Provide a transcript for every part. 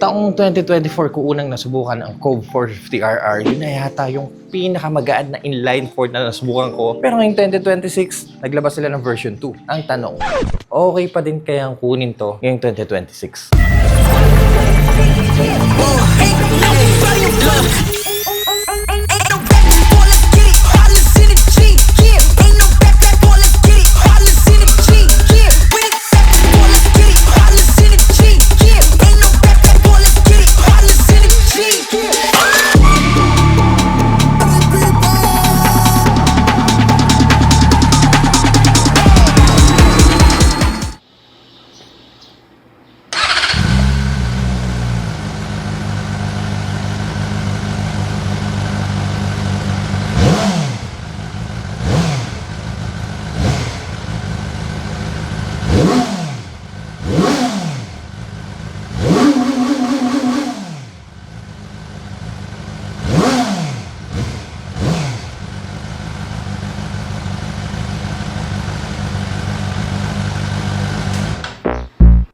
Taong 2024 ko unang nasubukan ang Cove 450RR. Yun na yata yung pinakamagaan na inline 4 na nasubukan ko. Pero ngayong 2026, naglabas sila ng version 2. Ang tanong, okay pa din kayang kunin to ngayong 2026?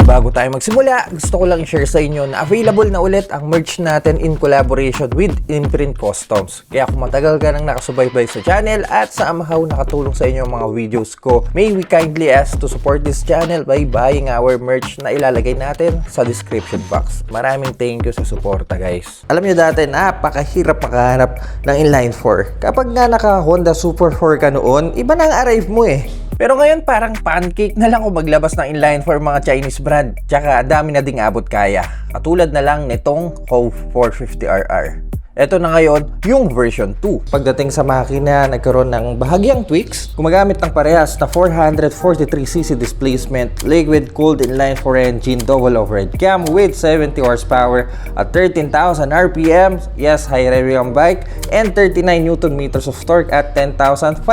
Bago tayo magsimula, gusto ko lang i-share sa inyo na available na ulit ang merch natin in collaboration with Imprint Customs. Kaya kung matagal ka nang nakasubaybay sa channel at sa amahaw nakatulong sa inyo ang mga videos ko, may we kindly ask to support this channel by buying our merch na ilalagay natin sa description box. Maraming thank you sa suporta, guys. Alam niyo dati, napakahirap makahanap ng inline 4. Kapag nga naka Honda Super 4 ka noon, iba na ang arrive mo eh. Pero ngayon parang pancake na lang kung maglabas ng inline for mga Chinese brand. Tsaka dami na ding abot kaya. Katulad na lang nitong Cove 450RR. Ito na ngayon yung version 2. Pagdating sa makina, nagkaroon ng bahagyang tweaks. Gumagamit ng parehas na 443cc displacement, liquid cooled inline 4 engine, double overhead cam with 70 horsepower at 13,000 RPM. Yes, high revving ang bike, and 39 Nm of torque at 10,500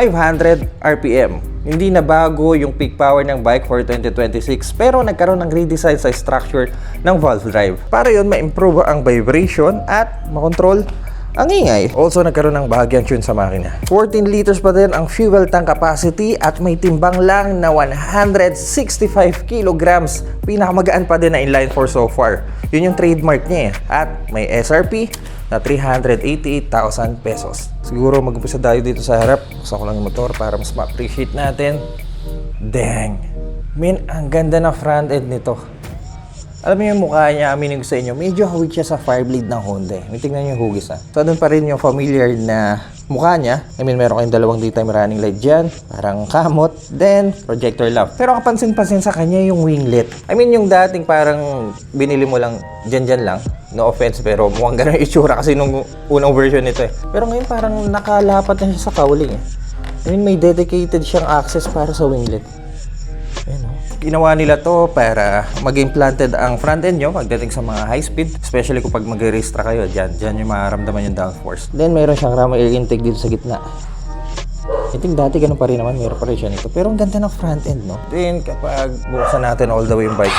RPM. Hindi na bago yung peak power ng bike for 2026, pero nagkaroon ng redesign sa structure ng valve drive para yun ma-improve ang vibration at makontrol ang ingay. Also, nagkaroon ng bahagyang tune sa makina. 14 liters pa din ang fuel tank capacity at may timbang lang na 165 kilograms. Pinakamagaan pa din na inline 4 so far. Yun yung trademark niya eh. At may SRP na 388,000 pesos. Siguro mag-umpisa tayo dito sa harap. Buksan ko lang yung motor para mas ma-appreciate natin. Dang! Man, ang ganda ng front end nito. Alam niyo yung mukha niya, aminin ko sa inyo, medyo hawig siya sa Fireblade ng Honda. Tingnan niyo yung hugis ha. So, doon pa rin yung familiar na mukha niya. I mean, meron kayong dalawang daytime running light dyan. Parang kamot. Then, projector lamp. Pero kapansin-pansin sa kanya yung winglet. I mean, yung dating parang binili mo lang dyan lang. No offense, pero mukhang ganun yung itsura kasi nung unang version nito eh. Pero ngayon parang nakalapat na siya sa cowling eh. I mean, may dedicated siyang access para sa winglet. Ayan o. Ginawa nila to para maging planted ang front end nyo pagdating sa mga high speed, especially kung pag mag-race track kayo, dyan yung mararamdaman yung downforce. Then mayroon siyang rama air intake dito sa gitna. I think dati ganun pa rin naman, mayroon pa rin siya nito. Pero ang ganda ng front end, no? Then kapag buksan natin all the way yung bike,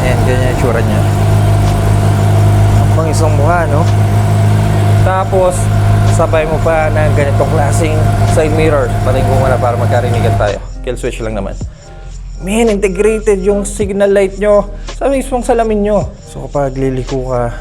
ayan, ganyan yung tsura niya. Ang pang isang mukha, no? Tapos sabay mo pa ng ganitong klaseng side mirror. Patingin ko muna para magkarinigan tayo. Kill switch lang naman. Man, integrated yung signal light nyo sa mismong salamin nyo. So kapag liliko ka,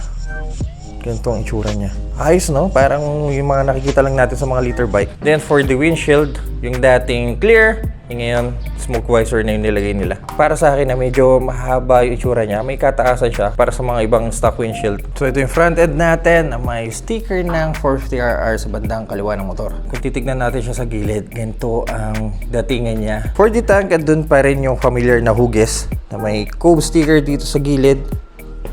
ganitong itsura niya. Ayos, no? Parang yung mga nakikita lang natin sa mga liter bike. Then for the windshield, yung dating clear, yung ngayon smoke visor na yung nilagay nila. Para sa akin na medyo mahaba yung itsura niya, may kataasan siya para sa mga ibang stock windshield. So ito yung front end natin na may sticker ng 450RR sa bandang kaliwa ng motor. Kung titignan natin siya sa gilid, ganito ang datingan niya. For the tank, andun pa rin yung familiar na hugis na may Cove sticker dito sa gilid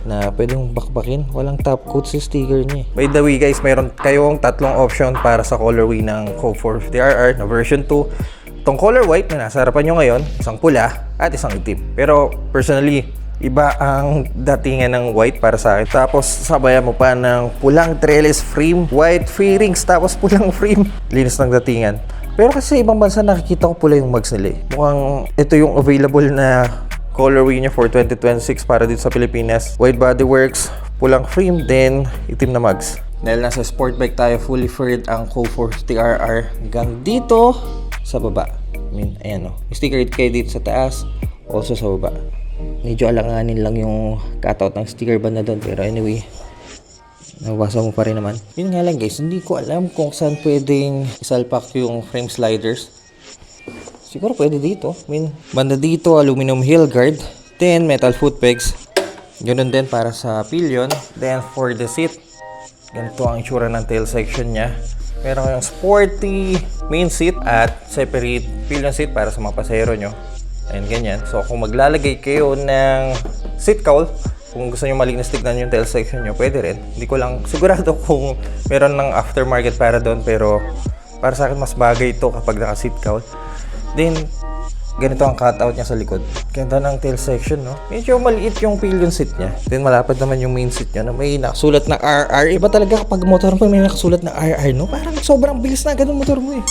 na pwedeng bakbakin. Walang top coat sa sticker niya. By the way guys, mayroon kayong tatlong option para sa colorway ng Cove 450RR na version 2. Itong color white na nasa harapan nyo ngayon, isang pula at isang itim. Pero personally, iba ang datingan ng white para sa akin. Tapos sabayan mo pa ng pulang trellis frame, white fairings, tapos pulang frame. Linis ng datingan. Pero kasi ibang bansa nakikita ko pula yung mags nila eh. Mukhang ito yung available na colorway niya for 2026 para dito sa Pilipinas. White bodyworks, pulang frame, then itim na mags. Dahil nasa sport bike tayo, fully furred ang Cove 450RR hanggang dito sa baba. I mean, ayan o. May sticker kayo dito sa taas, also sa baba. Medyo alanganin lang yung cutout ng sticker band na doon. Pero anyway, nabasa mo pa rin naman. Yun nga lang guys, hindi ko alam kung saan pwedeng isalpak yung frame sliders. Siguro pwede dito. I mean, banda dito, aluminum heel guard. Then, metal foot pegs. Ganun din para sa pillion. Then, for the seat, ganito ang itsura ng tail section niya. Meron kayong sporty main seat at separate pillion seat para sa mga pasahero nyo. Ayan, ganyan. So, kung maglalagay kayo ng seat cowl, kung gusto nyo malinis tignan yung tail section nyo, pwede rin. Hindi ko lang sigurado kung meron ng aftermarket para doon, pero para sa akin mas bagay ito kapag naka-seat cowl. Then, ganito ang cutout niya sa likod. Ganda ng tail section, no? Medyo maliit yung pillion seat niya. Then, malapad naman yung main seat niya na may nakasulat na RR. Iba talaga kapag motor mo may nakasulat na RR, no? Parang sobrang bilis na agad ng motor mo, eh.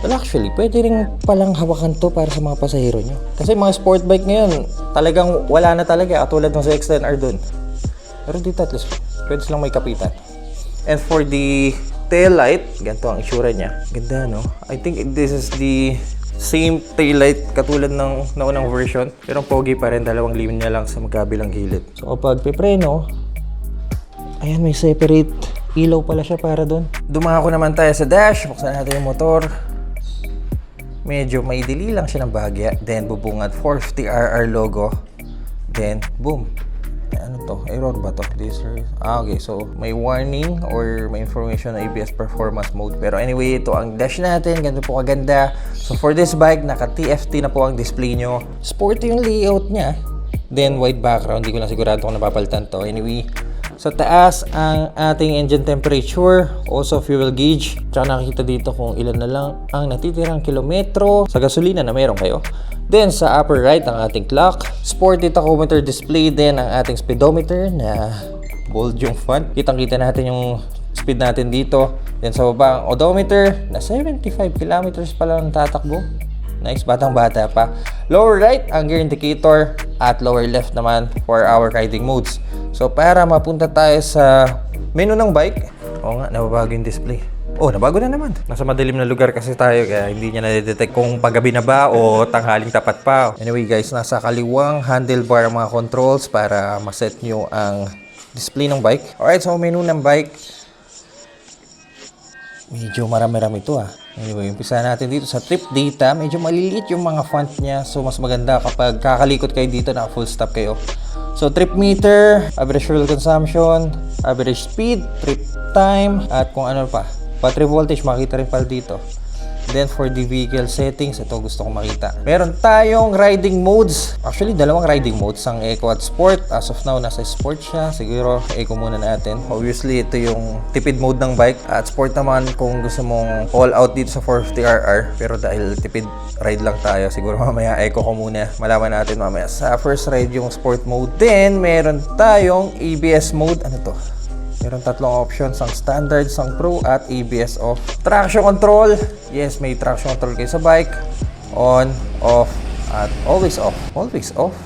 Well, actually, pwede rin palang hawakan to para sa mga pasahero nyo. Kasi mga sport bike ngayon, talagang wala na talaga. Katulad ng sa X10R dun. Pero dito at least, pwede silang may kapitan. And for the tail light, ganito ang itsura niya. Ganda, no? I think this is the same tail light katulad ng naunang version. Pero pogi pa rin, dalawang linya lang sa magkabilang gilid. So kapag pipreno, ayan, may separate ilaw pala siya para doon. Dumako naman tayo sa dash. Buksan natin yung motor. Medyo may dili lang siya ng bahagya. Then, bubungad 450RR logo. Then, boom. Ano to? Error ba to? Okay. So, may warning or may information na ABS performance mode. Pero anyway, ito ang dash natin. Ganito po kaganda. So, for this bike, naka-TFT na po ang display nyo. Sporty yung layout niya. Then, white background. Hindi ko lang sigurado kung napapalitan to. Anyway, sa taas, ang ating engine temperature, also fuel gauge. Tsaka nakikita dito kung ilan na lang ang natitirang kilometro sa gasolina na meron kayo. Then, sa upper right, ang ating clock. Sporty tachometer display din ang ating speedometer na bold yung font. Kitang-kita natin yung speed natin dito. Then, sa baba, ang odometer na 75 kilometers pa lang tatakbo. Nice, batang-bata pa. Lower right, ang gear indicator. At lower left naman for our riding modes. So, para mapunta tayo sa menu ng bike. Oo nga, nababago yung display. Oh, nabago na naman. Nasa madilim na lugar kasi tayo kaya hindi niya na-detect kung paggabi na ba o tanghaling tapat pa. Anyway guys, nasa kaliwang handlebar ang mga controls para maset nyo ang display ng bike. Alright, so menu ng bike. Medyo marami-rami ito ah. Anyway, umpisa natin dito sa trip data. Medyo maliliit yung mga font niya. So, mas maganda kapag kakalikot kayo dito na full stop kayo. So, trip meter, average fuel consumption, average speed, trip time, at kung ano pa. Battery voltage, makita rin pala dito. Then, for the vehicle settings, ito gusto kong makita. Meron tayong riding modes. Actually, dalawang riding modes. Ang Eco at Sport. As of now, nasa Sport siya. Siguro, Eco muna natin. Obviously, ito yung tipid mode ng bike. At Sport naman, kung gusto mong all out dito sa 450RR. Pero dahil tipid ride lang tayo, siguro mamaya Eco ko muna. Malaman natin mamaya. Sa first ride yung Sport mode. Then, meron tayong ABS mode. Ano to? Meron tatlong options, ang standard, ang pro, at ABS off. Traction control. Yes, may traction control kayo sa bike. On, off, at always off. Always off?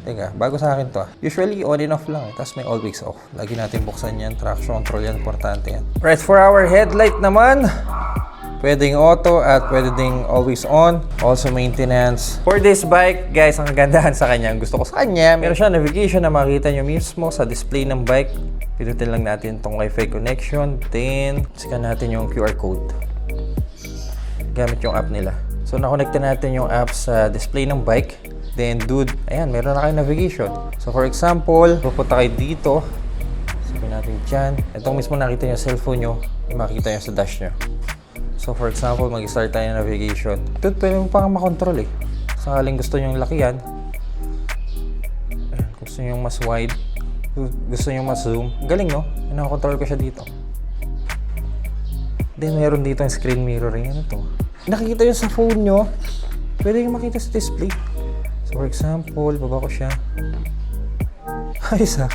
Teka, bago sa akin to ah. Usually, on and off lang. Tapos may always off. Lagi natin buksan yan. Traction control yan. Importante yan. Right, for our headlight naman, pwedeng auto at pwedeng always on. Also maintenance. For this bike, guys, ang kagandahan sa kanya, ang gusto ko sa kanya, meron siya navigation na makita nyo mismo sa display ng bike. Pinutin lang natin itong Wi-Fi connection. Then, sikan natin yung QR code. Gamit yung app nila. So, nakonekta natin yung app sa display ng bike. Then, dude, ayan, meron na kayo navigation. So, for example, pupunta kayo dito. Sabihin natin dyan. Itong mismo nakita nyo cellphone nyo, makikita nyo sa dash nyo. So, for example, mag-start tayo ng navigation. Dude, pwede mo pang makontrol eh. Sakaling gusto nyo yung lakihan. Ayan, gusto nyo mas wide. Gusto nyo mas zoom. Galing, no? Nakakontrol ko siya dito. Then, meron dito yung screen mirroring. Ano to? Nakikita nyo sa phone nyo, pwede nyo makita sa display. So, for example, baba ko siya. Ayos ah.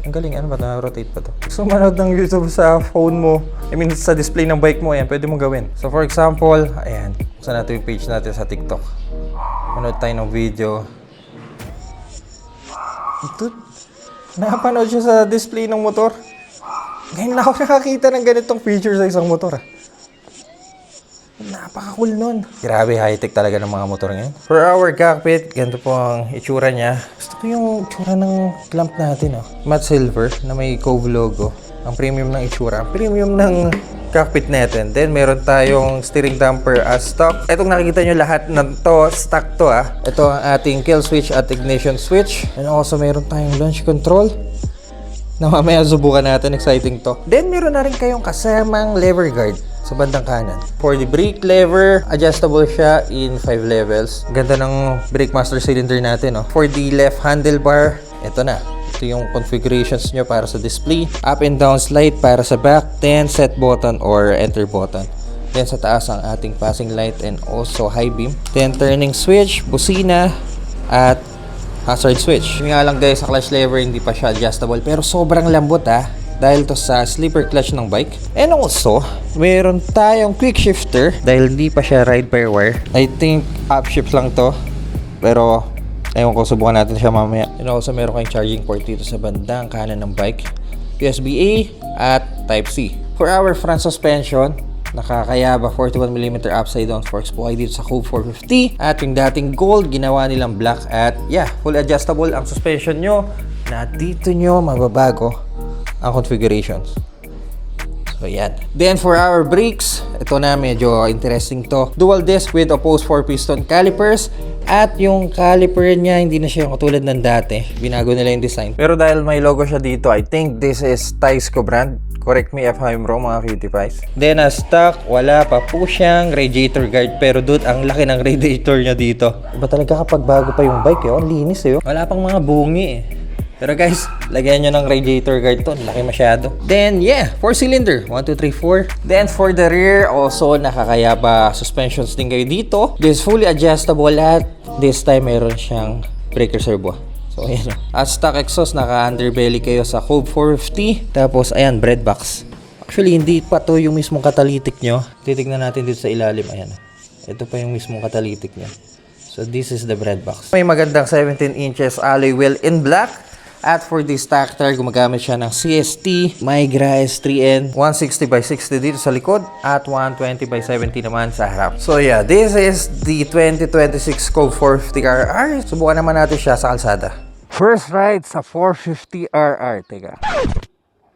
Ang galing. Ano ba? Na-rotate pa to. Gusto manood ng YouTube sa phone mo. I mean, sa display ng bike mo. Ayan, pwede mo gawin. So, for example, ayan. Buksan natin yung page natin sa TikTok. Manood tayo ng video. Ito, nakapanood siya sa display ng motor. Ngayon lang ako nakakita ng ganitong feature sa isang motor. Napaka-cool nun. Grabe, high-tech talaga ng mga motor ngayon. For our cockpit, ganito po ang itsura niya. Gusto ko yung itsura ng clamp natin, oh. Matte silver na may Cove logo. Ang premium ng itsura. Ang premium ng cockpit natin. Then, meron tayong steering damper as stock. Itong nakikita nyo lahat ng to, stock to, ah. Ito ang ating kill switch at ignition switch. And also, meron tayong launch control na mamaya subukan natin. Exciting to. Then, meron na rin kayong kasamang lever guard sa bandang kanan. For the brake lever, adjustable siya in 5 levels. Ganda ng brake master cylinder natin, oh. For the left handlebar, ito na. Ito yung configurations nyo para sa display. Up and down slide para sa back. Then, set button or enter button. Then, sa taas ang ating passing light and also high beam. Then, turning switch, busina, at hazard switch. Yun nga lang guys, sa clutch lever hindi pa siya adjustable pero sobrang lambot dahil to sa slipper clutch ng bike. And also, meron tayong quick shifter dahil hindi pa siya ride by wire. I think upshift lang to pero ewan ko, subukan natin siya mamaya. And also, meron kayong charging port dito sa bandang kanan ng bike. USB-A at Type-C. For our front suspension, nakakayaba 41mm upside down forks po ay dito sa Cove 450. At yung dating gold, ginawa nilang black. At yeah, full adjustable ang suspension nyo. Na dito nyo mababago ang configurations. So yan. Then for our brakes, ito na medyo interesting to. Dual disc with opposed 4-piston calipers. At yung caliper niya, hindi na siya yung katulad ng dati. Binago nila yung design. Pero dahil may logo siya dito, I think this is Taisco brand. Correct me if I'm wrong, mga cutie pies. Then as stock, wala pa po siyang radiator guard. Pero dude, ang laki ng radiator niya dito. Iba talaga kapag bago pa yung bike, ang linis eh. Wala pang mga bungi eh. Pero guys, lagyan nyo ng radiator guard to. Laki masyado. Then yeah, 4-cylinder. 1, 2, 3, 4. Then for the rear, also nakakayaba suspensions din kayo dito. This is fully adjustable at this time meron siyang breaker servo. So ayan o. At stock exhaust, naka-underbelly kayo sa Cove 450. Tapos ayan, bread box. Actually, hindi pa to yung mismong catalytic nyo. Titignan natin dito sa ilalim. Ayan. Ito pa yung mismong catalytic nyo. So this is the bread box. May magandang 17 inches alloy wheel in black. At for the stock tire, gumagamit siya ng CST Migra S3N 160x60 dito sa likod at 120x70 naman sa harap. So yeah, this is the 2026 Cove 450RR. Subukan naman natin siya sa kalsada. First ride sa 450RR. Teka.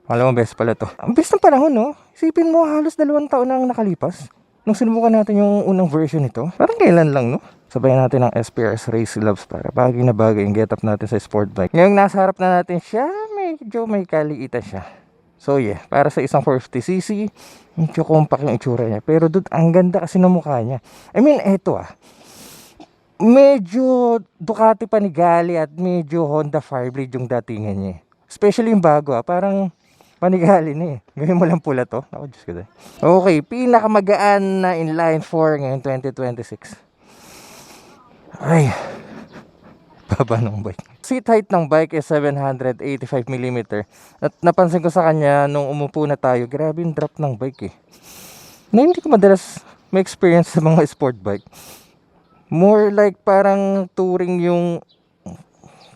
Alam mo, best pala to. Ang best ng panahon, no? Isipin mo, halos 2 taon na ang nakalipas nung sinubukan natin yung unang version nito. Parang kailan lang, no? Sabayan natin ang SPRS Race Gloves para bagay na bagay yung getup natin sa sport bike. Ngayong nasa harap na natin siya, medyo may kaliitan siya. So yeah, para sa isang 450cc, medyo compact yung itsura niya. Pero dude, ang ganda kasi ng mukha niya. I mean, eto medyo Ducati Panigale at medyo Honda Firebird yung datingan niya. Especially yung bago parang Panigale na eh. Gawin mo lang pula to. Ako, Diyos ko dahil. Okay, pinakamagaan na inline 4 ngayon 2026. Ay, baba ng bike. Seat height ng bike is 785mm. At napansin ko sa kanya nung umupo na tayo, grabe yung drop ng bike eh. Na hindi ko madalas may experience sa mga sport bike. More like parang touring yung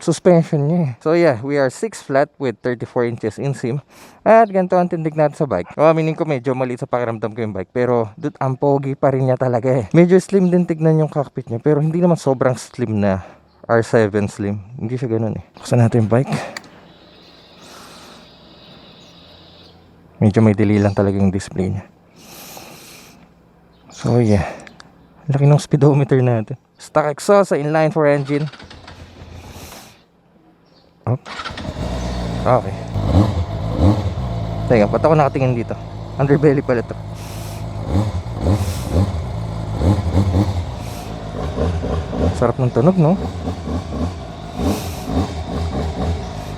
suspension niya eh. So yeah, we are 6 flat with 34 inches inseam. At ganito ang tindig natin sa bike. Aminin ko medyo maliit sa pakiramdam ko yung bike. Pero dude, ang pogi pa rin niya talaga eh. Medyo slim din tignan yung cockpit niya. Pero hindi naman sobrang slim na R7 slim. Hindi siya ganun eh. Buksan natin yung bike. Medyo may delay lang talaga yung display niya. So yeah, laki ng speedometer natin. Stock exhaust sa inline 4 engine. Okay. Teka, ba't ako nakatingin dito? Underbelly pala to. Sarap ng tunog, no?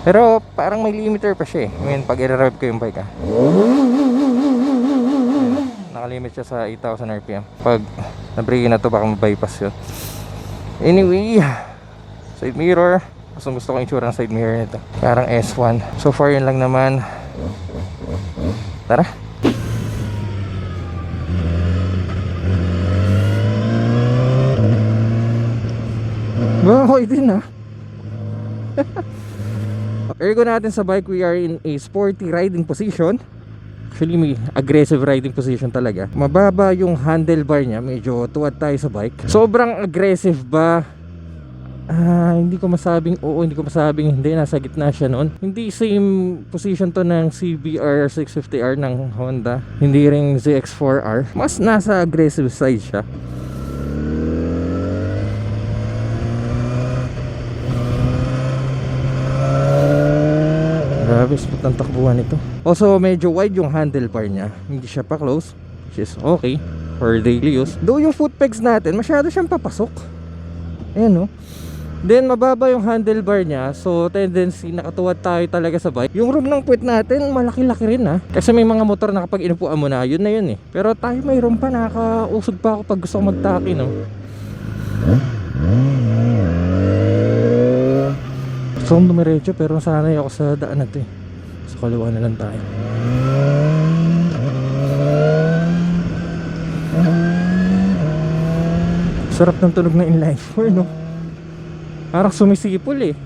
Pero parang may limiter pa siya eh. I mean, pag i-rev ko yung bike nakalimit siya sa 8,000 RPM. Pag na-brake na to, baka ma-bypass yun. Anyway, side mirror. Gusto kong itsura ng side mirror nito. Parang S1. So far yun lang naman. Tara. Bahoy din Ergo natin sa bike, we are in a sporty riding position. Actually may aggressive riding position talaga. Mababa yung handlebar niya, medyo tuwad tayo sa bike. Sobrang aggressive ba? Hindi ko masabing oo, hindi ko masabing hindi. Nasa gitna siya noon. Hindi same position to ng CBR 650R ng Honda. Hindi rin ZX4R. Mas nasa aggressive side siya. Grabe, smooth ang takbuhan nito. Also, medyo wide yung handlebar niya. Hindi siya pa close, which is okay for daily use. Though yung foot pegs natin, masyado siyang papasok. Ayan, no? Then mababa yung handlebar niya, so tendency nakatuwad tayo talaga sa bike. Yung room ng puwet natin malaki-laki rin, ha. Kasi may mga motor na kapag inupuan mo na, yun na yun eh. Pero tayo may room pa, nakakausog pa ako pag gusto ko magtaki, no. Gusto kong dumiretso pero sanay ako sa daan na to eh. Sa kaliwa na lang tayo. Sarap ng tunog ng inline 4, no. Parang sumisipol eh.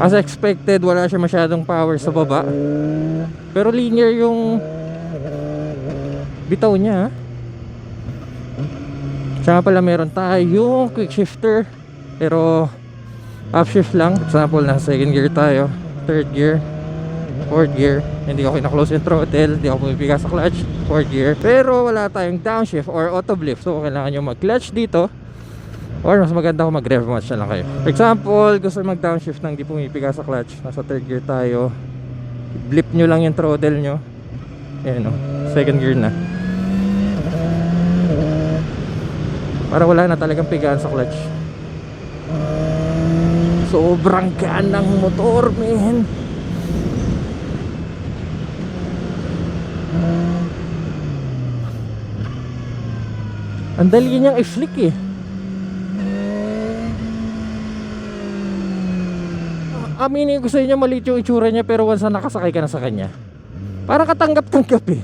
As expected, wala siya masyadong power sa baba. Pero linear yung bitaw niya. Tsaka pala meron tayo yung quick shifter, pero upshift lang. Example, nasa second gear tayo, third gear, fourth gear. Hindi ako kina-close yung throttle, hindi ako pumipiga sa clutch, fourth gear. Pero wala tayong downshift or auto lift, so kailangan nyo mag-clutch dito, or mas maganda kung mag-rev match na lang kayo. For example, gusto mag-downshift nang di pumipiga sa clutch, nasa third gear tayo, blip nyo lang yung throttle nyo. Ayan o, second gear na. Para wala na talagang pigaan sa clutch. Sobrang gaan ng motor, man. Ang dali niyang i-flick eh. Aminin ko sa inyo, maliit yung itsura niya, pero once na nakasakay ka na sa kanya, parang katanggap-tanggap eh.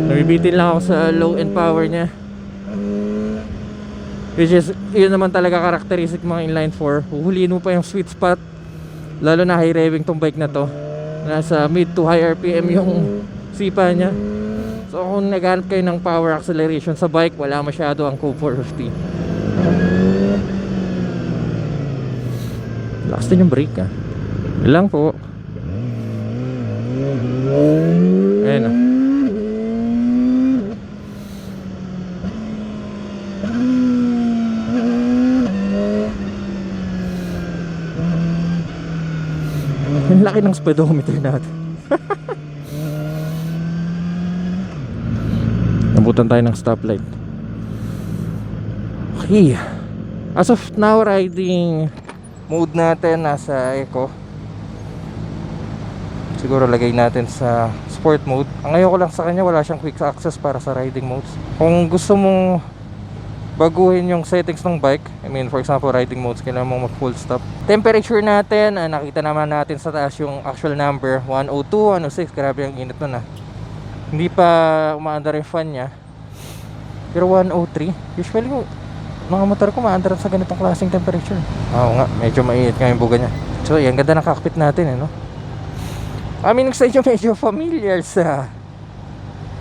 Nabibitin lang ako sa low end power niya, which is yun naman talaga karakteristik mga inline 4. Huhuliin mo pa yung sweet spot, lalo na high revving tong bike na to. Nasa mid to high RPM yung sipa niya. So kung naghanap kayo ng power acceleration sa bike, wala masyado ang Cove 450. Lakas din yung brake, ha. Ilang po. Ayan, ha. Ang laki ng speedometer natin. Nabutan tayo ng stoplight. Okay. As of now, riding mode natin nasa eco. Siguro lagay natin sa sport mode. Ang ngayon ko lang sa kanya, wala siyang quick access para sa riding modes. Kung gusto mong baguhin yung settings ng bike, I mean for example riding modes, kailangan mong mag full stop. Temperature natin, nakita naman natin sa taas yung actual number, 102, 106. Grabe ang init nun, hindi pa umaandar yung fan nya, pero 103. Usually mga motor ko maandar sa ganitong klaseng temperature. Oo nga, medyo mainit nga yung buga nya. So yan, ganda ng cockpit natin, no? I mean, sa inyo medyo familiar sa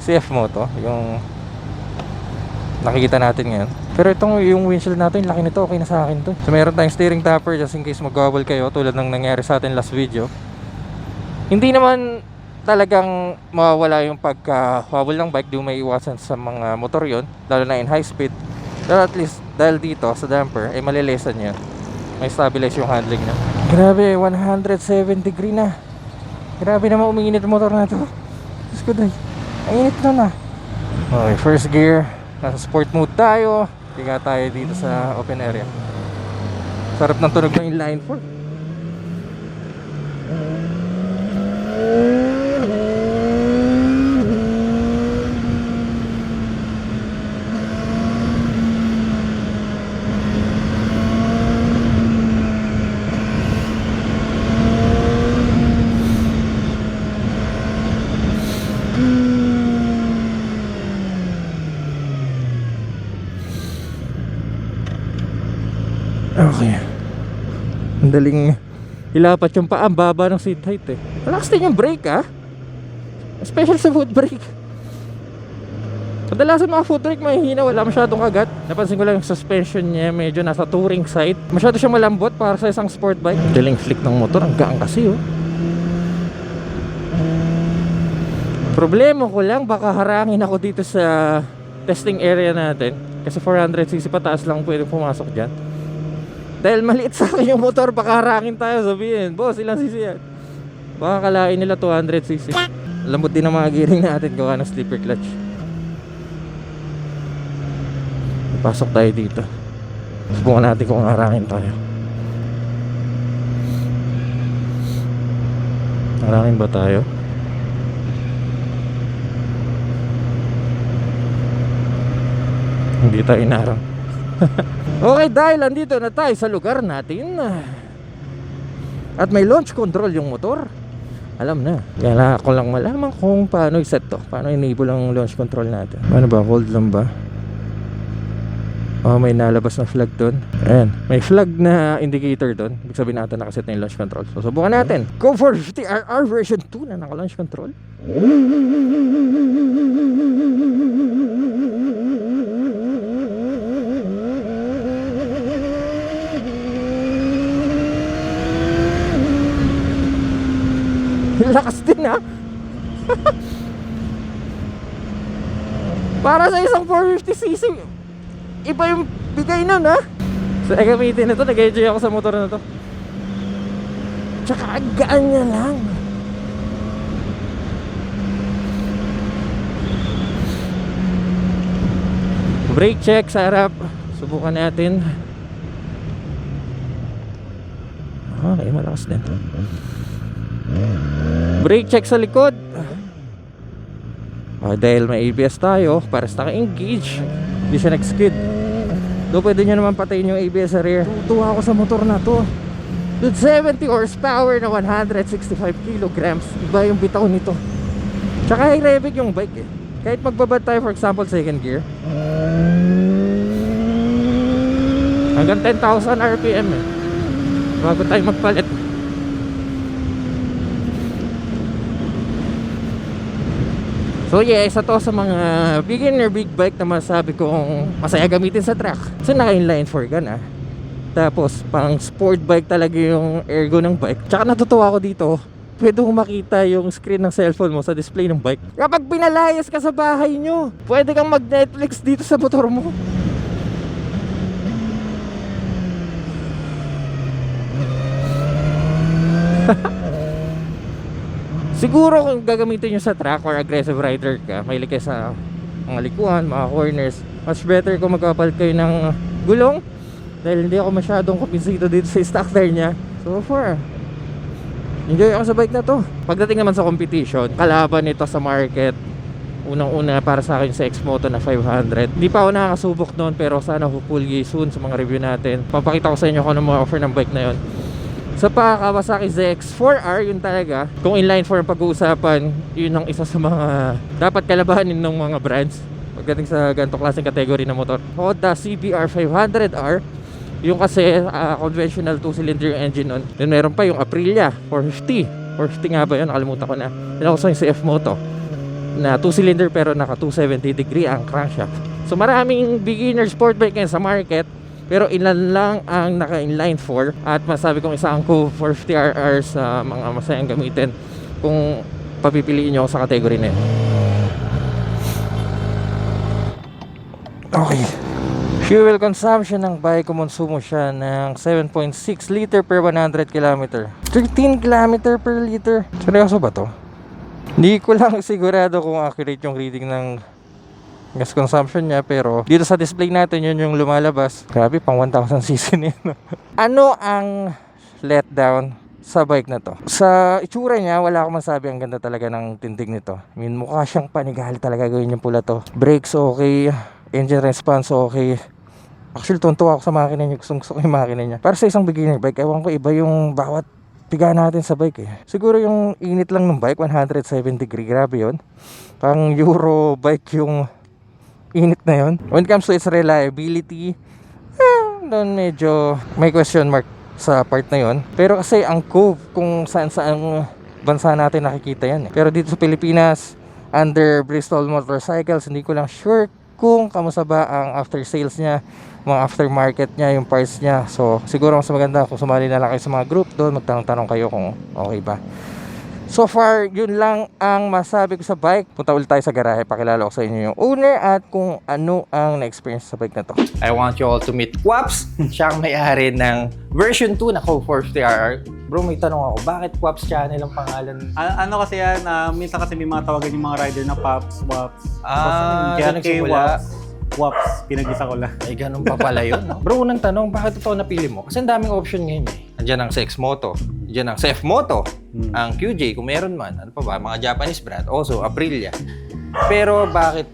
CF Moto, yung nakikita natin ngayon. Pero itong yung windshield natin, laki nito, okay na sa akin to. So meron tayong steering topper just in case mag-wobble kayo, tulad ng nangyari sa atin last video. Hindi naman talagang mawawala yung pagka-wobble ng bike, di mo may iwasan sa mga motor yon, lalo na in high speed. Pero at least dahil dito sa damper ay malilesan yun, may stabilize yung handling na. Grabe, 107 degree na. Grabe naman umiinit ang motor na to. Diyos ko day, ang init na na. Okay, first gear, nasa sport mode tayo. Tiga tayo dito sa open area. Sarap ng tunog ng inline 4. Okay. Ang daling ilapat yung paa, ang baba ng seat height eh. Malakas din yung brake especially sa foot brake. Kadalasan mga foot brake mahihina, wala masyadong kagat. Napansin ko lang yung suspension niya, medyo nasa touring side. Masyado siyang malambot para sa isang sport bike. Daling flick ng motor, ang gaan kasi Problema ko lang, baka harangin ako dito sa testing area natin. Kasi 400cc pataas lang pwede pumasok dyan. Dahil maliit sa akin yung motor, baka harangin tayo, sabihin, boss, ilang cc yan? Baka kalain nila 200cc. Lambot din ang mga gearing natin, gawa ng slipper clutch. Pasok tayo dito. Subukan natin kung harangin tayo. Harangin ba tayo? Hindi tayo inarang. Okay, dahil andito na tayo sa lugar natin at may launch control yung motor, alam na. Kaya ako lang malaman kung paano i-set to, paano enable ang launch control natin. Ano ba? Hold lang ba? Oh, may nalabas na flag doon. Ayan, may flag na indicator doon. Ibig sabihin natin nakaset na yung launch control. So subukan natin. Go for 50RR version 2 na naka-launch control. Lakas din para sa isang 450cc, iba yung bigay nun So gamitin na to, nag-enjoy ako sa motor na to. Tsaka gaan niya lang. Brake check sa harap. Subukan natin. Okay, malakas din. Brake check sa likod. Dahil may ABS tayo, para sa naka-engage, hindi siya nag-skid. Do pwede nyo naman patayin yung ABS sa rear. Tuwa ako sa motor na to. Dude, 70 horsepower na 165 kilograms. Iba yung bitaw nito. Tsaka high revving yung bike Kahit magbabad tayo, for example, second gear, hanggang 10,000 RPM bago tayo magpalit. So yeah, isa to sa mga beginner big bike na masabi kong masaya gamitin sa track. So naka-inline 4 gun Tapos pang sport bike talaga yung ergo ng bike. Tsaka natutuwa ako dito, pwede mong makita yung screen ng cellphone mo sa display ng bike. Kapag pinalayas ka sa bahay nyo, pwede kang mag-Netflix dito sa motor mo. Siguro kung gagamitin nyo sa track or aggressive rider ka, mahilig kayo sa mga likuan, mga corners, mas better kung magpapalit kayo ng gulong. Dahil hindi ako masyadong kumpinsido dito sa stock tire nya. So far, enjoy ako sa bike na to. Pagdating naman sa competition, kalaban nito sa market, unang-una para sa akin sa X-Moto na 500. Hindi pa ako nakakasubok noon, pero sana hopefully soon sa mga review natin. Papakita ko sa inyo kung ano mga offer ng bike na yon. Sa Kawasaki ZX4R, yun talaga. Kung inline 4 ang pag-uusapan, yun ang isa sa mga dapat kalabanin ng mga brands pagdating sa ganitong klaseng category na motor. Honda CBR 500R, yung kasi conventional 2-cylinder yung engine nun. Then meron pa yung Aprilia 450 nga ba yun? Nakalimutan ko na. Then also yung CF Moto na 2-cylinder pero naka 270 degree ang crankshaft. So maraming beginner sport bike ngayon sa market, pero ilan lang ang naka-inline 4. At masabi kong isa ang Go 450RR sa mga masayang gamitin kung papipiliin nyo sa category na yun. Okay, fuel consumption ng bike, kumonsumo siya ng 7.6 liter per 100 km. 13 km per liter. Seryoso ba to? Hindi ko lang sigurado kung accurate yung reading ng gas consumption niya, pero dito sa display natin yun yung lumalabas. Grabe, pang 1000cc na yun. Ano ang letdown sa bike na to? Sa itsura niya, wala akong masabi. Ang ganda talaga ng tindig nito. I mean, mukha siyang panigali talaga gawin yung pula to. Brakes okay, engine response okay. Actually, tuntua ako sa makina niya. Gusto ko yung makina niya. Para sa isang beginner bike, ewan ko, iba yung bawat piga natin sa bike Siguro yung init lang ng bike, 107 degree. Grabe yun. Pang Euro bike yung init na yun. When it comes to its reliability, doon medyo may question mark sa part na yon. Pero kasi ang Cove, kung saan bansa natin nakikita yan. Pero dito sa Pilipinas, under Bristol Motorcycles, hindi ko lang sure kung kamusta ba ang after sales niya, mga aftermarket niya, yung parts niya. So siguro mas maganda kung sumali na lang kayo sa mga group doon, magtanong-tanong kayo kung okay ba. So far, yun lang ang masabi ko sa bike. Punta ulit tayo sa garahe, pakilala ko sa inyo yung owner at kung ano ang na-experience sa bike na to. I want you all to meet Quaps. Siya ang may-ari ng version 2 na Cove 450RR. Bro, may tanong ako, bakit Quaps Channel ang pangalan? Ano kasi yan, minsan kasi may mga tawagan yung mga rider na Pops, Waps. Kaya nagsimula. Waps, pinag-isa ko lang. Ay, ganun pa pala yun. No? Bro, unang tanong, bakit ito napili mo? Kasi ang daming option ngayon eh. Andiyan ang CX Moto, andiyan ang CF Moto, ang QJ kung meron man, ano pa ba, mga Japanese brand, also Aprilia. Pero bakit,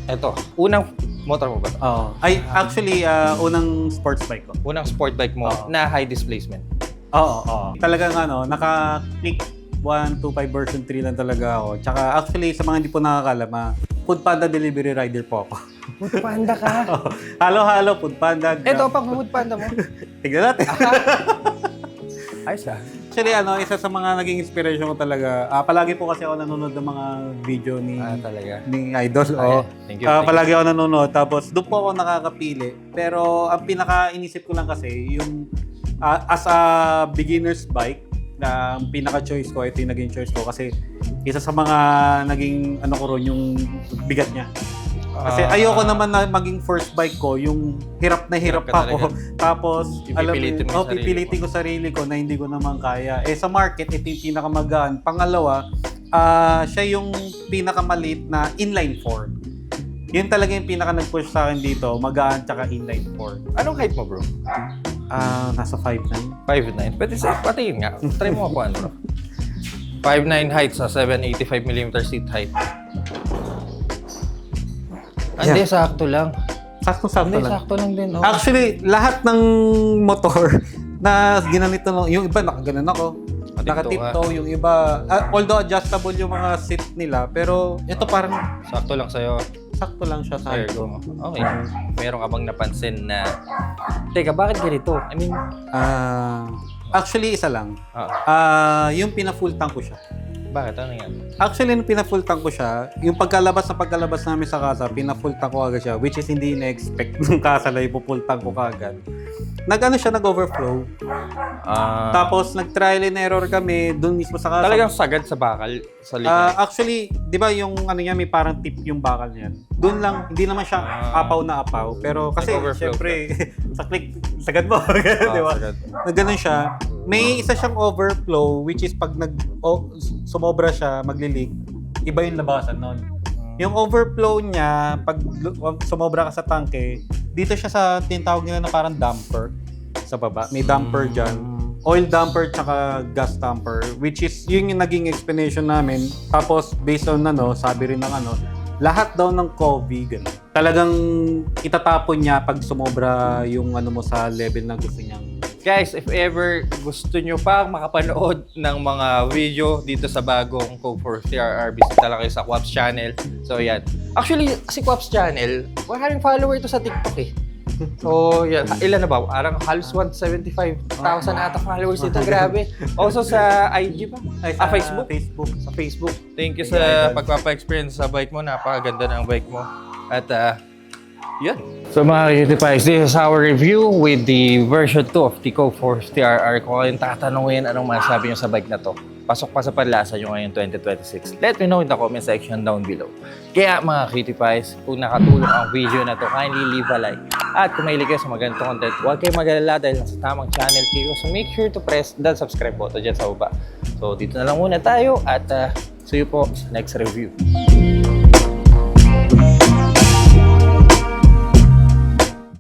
eto, unang motor mo ba ito? Ay, actually, unang sports bike ko. Unang sport bike mo na high displacement. Oo. Talagang naka-click 125 version 3 lang talaga ako. Tsaka actually, sa mga hindi po nakakalam, Food Panda delivery rider po ako. Food Panda ka? Halo-halo, Food Panda. Eto, pag Food Panda mo. Tignan natin. Ayos ah. Actually, isa sa mga naging inspiration ko talaga, palagi po kasi ako nanonood ng mga video ni Talaga. ni Idol. Thank you. Palagi ako nanonood. Tapos, doon po ako nakakapili. Pero, ang pinaka-inisip ko lang kasi, yung as a beginner's bike, na ang pinaka-choice ko, ito yung naging choice ko. Kasi, isa sa mga naging, ko ron, yung bigat niya. Kasi ayoko naman na maging first bike ko, yung hirap na hirap pa ako. Tapos, pipilitin ko sarili ko na hindi ko naman kaya. Sa market, ito yung pinakamagaan. Pangalawa, siya yung pinakamalit na inline 4. Yun talaga yung pinaka nag-push sa akin dito, magaan tsaka inline 4. Anong height mo, bro? Nasa 5'9". 5'9". Pwede sa patingin nga. Try mo ako ano. 5'9" height sa 785mm seat height. Hindi, sakto lang. Sakto-sakto Hindi, lang. sakto lang din. Oh. Actually, lahat ng motor na ginanito lang, yung iba nakaganan ako. Nakatiptoe, yung iba, although adjustable yung mga seat nila, pero ito parang Sakto lang sa'yo. sakto lang siya sa height ko. Okay. Meron ka bang napansin na, teka, bakit ganito? I mean, Actually, isa lang. Yung pina-full tank ko siya. bakit? Ano yan? Actually, nung pina-full tank ko siya, yung pagkalabas namin sa casa, pina-full tank ko agad siya, which is hindi na-expect nung casa na ipo-full tank ko kaagad. Nag-overflow. Tapos, nag-trial and error kami dun mismo sa casa. Talagang sagad sa bakal, sa likod. Actually, di ba yung niya, may parang tip yung bakal niyan. Doon lang, hindi naman siya apaw na apaw. Pero kasi, syempre, sa click, sagad mo. Di ba? Nagganon siya. May isa siyang overflow, which is pag sumobra siya, magli-leak, iba yung labasan nun. Yung overflow niya, pag sumobra ka sa tanke, dito siya sa tinatawag nila na parang damper sa baba. May damper dyan. Oil damper tsaka gas damper, which is yun yung naging explanation namin. Tapos, based on sabi rin ng lahat daw ng COVID, ganun. Talagang itatapon niya pag sumobra yung mo sa level na gusto niyang. Guys, if ever gusto nyo pa makapanood ng mga video dito sa bagong Cove 450RR, bisita lang kayo sa Quaps Channel. So, yan. Actually, si Quaps Channel, maraming follower to sa TikTok eh. So, yan. Ilan na ba? Arang halos 175,000 ata followers dito. Grabe. Also sa IG pa? Facebook? Sa Facebook. Thank you sa pagpapa-experience sa bike mo. Napakaganda ng bike mo. At, yan. So mga Cutie, this is our review with the version 2 of the Cove 450RR. Kung kayong tatanungin anong masasabi nyo sa bike na to, pasok pa sa panlasa nyo ngayong 2026. Let me know in the comment section down below. Kaya mga Cutie Pies, kung nakatulong ang video na to, kindly leave a like. At kung mahilig kayo sa magandang content, huwag kayong mag-alala dahil nasa tamang channel kayo. So make sure to press the subscribe button dyan sa baba. So dito na lang muna tayo at see you po sa next review.